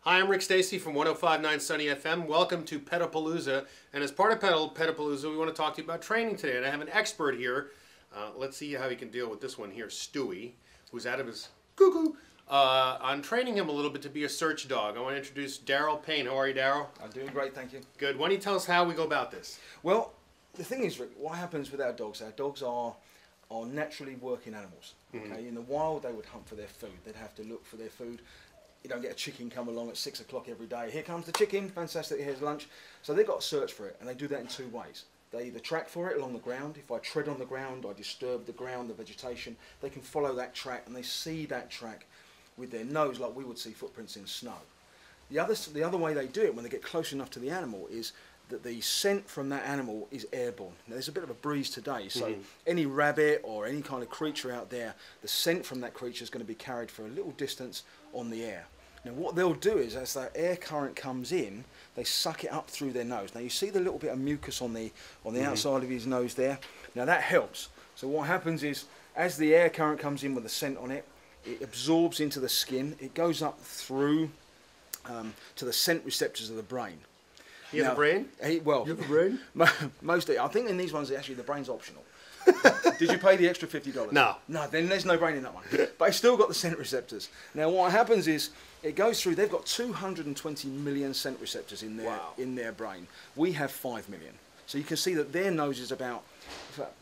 Hi, I'm Rick Stacy from 105.9 Sunny FM. Welcome to Pet-A-Palooza. And as part of Pet-A-Palooza, we want to talk to you about training today. And I have an expert here. Let's see how he can deal with this one here, Stewie, who's out of his cuckoo. I'm training him a little bit to be a search dog. I want to introduce Darryl Payne. How are you, Darryl? I'm doing great, thank you. Good. Why don't you tell us how we go about this? Well, the thing is, Rick, what happens with our dogs are naturally working animals. Okay? In the wild, they would hunt for their food. They'd have to look for their food. You don't get a chicken come along at 6 o'clock every day. Here comes the chicken, fantastic, here's lunch. So they've got to search for it, and they do that in two ways. They either track for it along the ground. If I tread on the ground, I disturb the ground, the vegetation, they can follow that track, and they see that track with their nose like we would see footprints in snow. The other way they do it when they get close enough to the animal is that the scent from that animal is airborne. Now, there's a bit of a breeze today, so any rabbit or any kind of creature out there, the scent from that creature is going to be carried for a little distance on the air. Now what they'll do is, as that air current comes in, they suck it up through their nose. Now you see the little bit of mucus on the outside of his nose there? Now that helps. So what happens is, as the air current comes in with the scent on it, it absorbs into the skin, it goes up through to the scent receptors of the brain. He has a brain? Well, you have a brain? I think in these ones, actually the brain's optional. Did you pay the extra $50? No. No, then there's no brain in that one. But it's still got the scent receptors. Now what happens is, it goes through, they've got 220 million scent receptors in their brain. We have 5 million. So you can see that their nose is about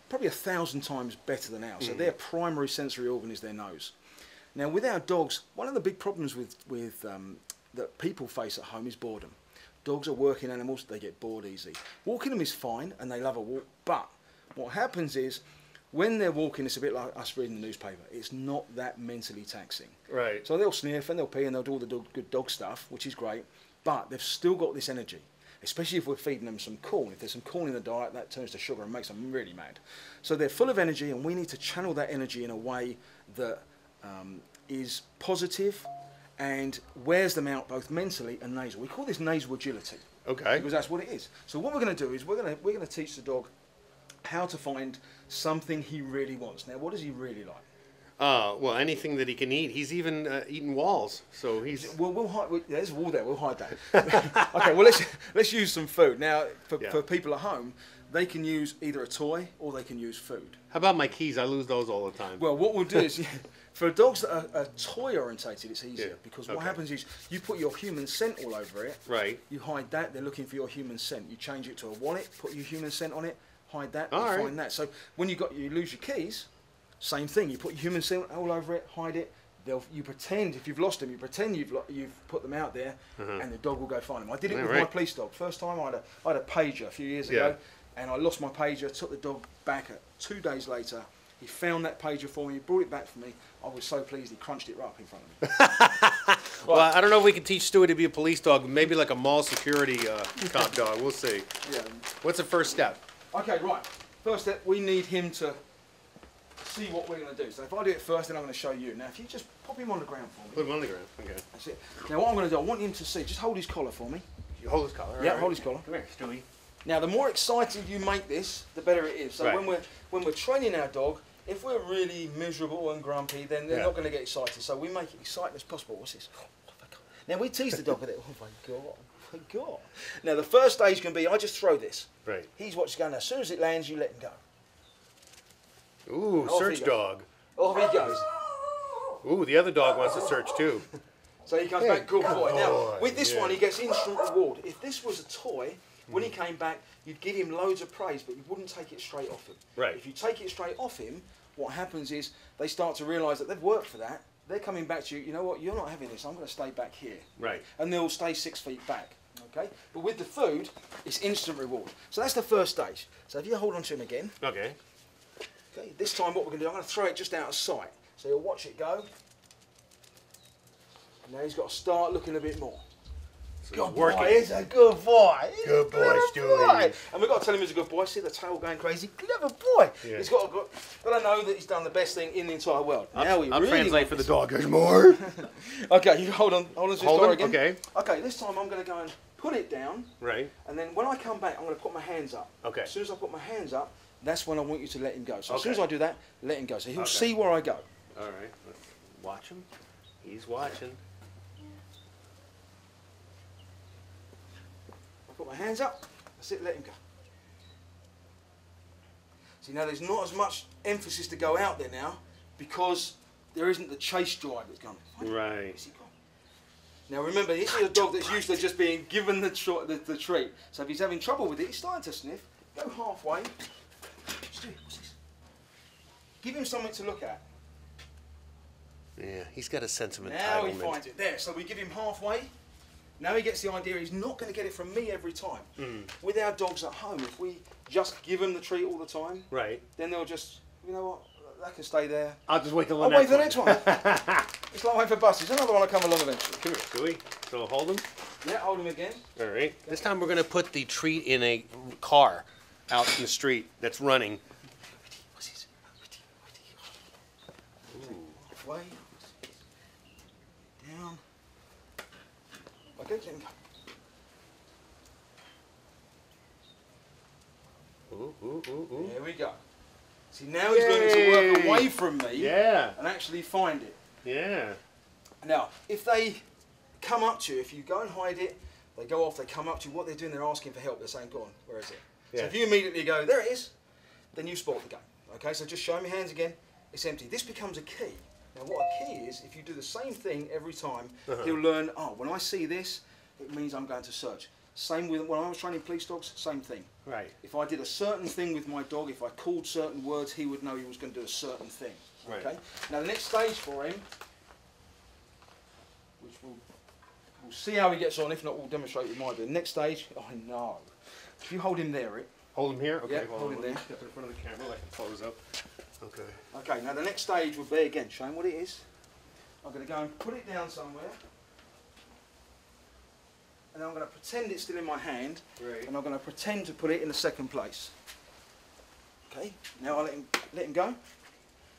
probably 1,000 times better than ours. So their primary sensory organ is their nose. Now with our dogs, one of the big problems that people face at home is boredom. Dogs are working animals, they get bored easy. Walking them is fine and they love a walk, but what happens is, when they're walking, it's a bit like us reading the newspaper. It's not that mentally taxing. Right. So they'll sniff and they'll pee and they'll do all the good dog stuff, which is great, but they've still got this energy, especially if we're feeding them some corn. If there's some corn in the diet, that turns to sugar and makes them really mad. So they're full of energy, and we need to channel that energy in a way that is positive and wears them out both mentally and nasal. We call this nasal agility. Okay. Because that's what it is. So what we're going to do is we're going to teach the dog how to find something he really wants. Now, what does he really like? Well, anything that he can eat. He's even eaten walls, so he's... Well, we'll hide... There's a wall there, we'll hide that. Okay, well, let's use some food. Now, for people at home, they can use either a toy or they can use food. How about my keys? I lose those all the time. Well, what we'll do is, for dogs that are toy-orientated, it's easier, because what happens is, you put your human scent all over it, you hide that, they're looking for your human scent. You change it to a wallet, put your human scent on it, hide that, and find that. So when you lose your keys, same thing. You put your human scent all over it, hide it. You pretend, if you've lost them, you pretend you've put them out there, and the dog will go find them. I did it with my police dog. First time I had a pager a few years ago, and I lost my pager. Took the dog back. 2 days later, he found that pager for me. He brought it back for me. I was so pleased. He crunched it right up in front of me. Well, I don't know if we can teach Stewie to be a police dog. Maybe like a mall security cop dog. We'll see. Yeah. What's the first step? Okay, right. First step, we need him to see what we're going to do. So if I do it first, then I'm going to show you. Now, if you just pop him on the ground for me. Put him on the ground, okay. That's it. Now, what I'm going to do, I want him to see. Just hold his collar for me. You hold his collar? Yeah, hold his collar. Come here, Stewie. Now, the more excited you make this, the better it is. So when we're training our dog, if we're really miserable and grumpy, then they're not going to get excited. So we make it exciting as possible. What's this? Oh, now, we tease the dog with it. Oh, my God. Oh, my God. Now, the first stage can be, I just throw this. Right. He's watching going. Now, as soon as it lands, you let him go. Ooh, search dog. Off he goes. Ooh, the other dog wants to search too. So he comes back, good boy. Now, with this one, he gets instant reward. If this was a toy, when he came back, you'd give him loads of praise, but you wouldn't take it straight off him. Right. If you take it straight off him, what happens is they start to realise that they've worked for that. They're coming back to you, you know what, you're not having this, I'm going to stay back here. Right. And they'll stay 6 feet back. Okay? But with the food, it's instant reward. So that's the first stage. So if you hold on to him again. Okay. Okay, this time what we're going to do, I'm going to throw it just out of sight. So you'll watch it go. Now he's got to start looking a bit more. So good boy, he's a good boy. Good boy, Stewie. And we've got to tell him he's a good boy. See the tail going crazy? Clever boy. Yeah. He's got to know that he's done the best thing in the entire world. I'll translate for the dog. There's more. Okay, you hold on to his collar again. Okay. Okay, this time I'm going to go and put it down. Right. And then when I come back, I'm going to put my hands up. Okay. As soon as I put my hands up, that's when I want you to let him go. So as soon as I do that, let him go. So he'll see where I go. All right. Let's watch him. He's watching. my hands up. That's it, let him go. See, now there's not as much emphasis to go out there now because there isn't the chase drive that's going. Right. Now remember, this is a dog that's used to just being given the treat. So if he's having trouble with it, he's starting to sniff. Go halfway. What's this? Give him something to look at. Yeah, he's got a sense of entitlement. Now he finds it. There, so we give him halfway. Now he gets the idea he's not going to get it from me every time. With our dogs at home, if we just give them the treat all the time, right, then they'll just, you know what, that can stay there. I'll just wait till the I'll next wait for the next one. It's like waiting for buses. Another one will come along eventually. Come here, Stewie. So hold him. Yeah, hold him again. All right. This time we're going to put the treat in a car out in the street that's running. What's this? Way. Down. Okay, let him go. Ooh. There we go. See, now he's learning to work away from me and actually find it. Yeah. Now, if they come up to you, if you go and hide it, they go off, they come up to you, what they're doing, they're asking for help. They're saying, go on, where is it? Yeah. So if you immediately go, there it is, then you spot the game. Okay, so just show me your hands again. It's empty. This becomes a key. Now, what a key is, if you do the same thing every time, he'll learn, oh, when I see this, it means I'm going to search. Same with when I was training police dogs, same thing. Right. If I did a certain thing with my dog, if I called certain words, he would know he was going to do a certain thing. Okay. Right. Now the next stage for him, which we'll see how he gets on. If not, we'll demonstrate with my. The next stage, oh no. If you hold him there, Rick. Hold him here. Okay. Yeah, hold him there. Step in front of the camera, like it close up. Okay. Okay. Now the next stage will be again showing what it is. I'm going to go and put it down somewhere. And I'm going to pretend it's still in my hand, and I'm going to pretend to put it in the second place. Okay, now I'll let him go.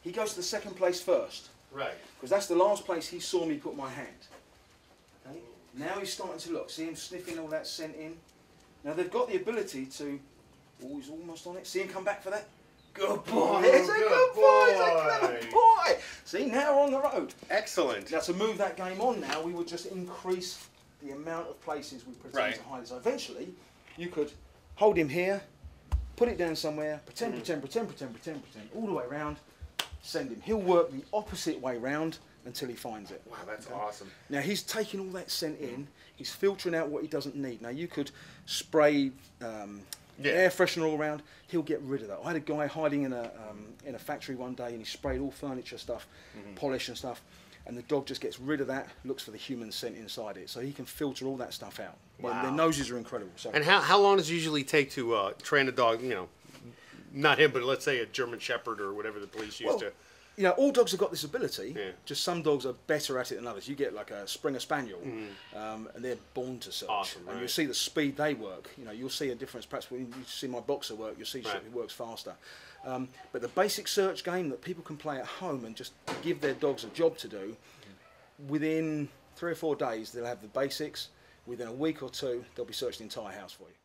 He goes to the second place first. Right. Because that's the last place he saw me put my hand. Okay, now he's starting to look. See him sniffing all that scent in. Now they've got the ability to, oh, he's almost on it. See him come back for that? Good boy. It's a good boy. It's a clever boy. See, now we're on the road. Excellent. Now to move that game on now, we would just increase the amount of places we pretend to hide. So eventually, you could hold him here, put it down somewhere, pretend, all the way around, send him. He'll work the opposite way round until he finds it. Wow, that's awesome. Now he's taking all that scent in, he's filtering out what he doesn't need. Now you could spray air freshener all around, he'll get rid of that. I had a guy hiding in a factory one day and he sprayed all furniture stuff, polish and stuff. And the dog just gets rid of that, looks for the human scent inside it. So he can filter all that stuff out. Wow. Their noses are incredible. So and how long does it usually take to train a dog, you know, not him, but let's say a German Shepherd or whatever the police used to? You know, all dogs have got this ability, just some dogs are better at it than others. You get like a Springer Spaniel, and they're born to search. Awesome, and you'll see the speed they work. You know, you'll see a difference. Perhaps when you see my boxer work, you'll see it works faster. But the basic search game that people can play at home and just give their dogs a job to do, within 3 or 4 days they'll have the basics. Within a week or two, they'll be searching the entire house for you.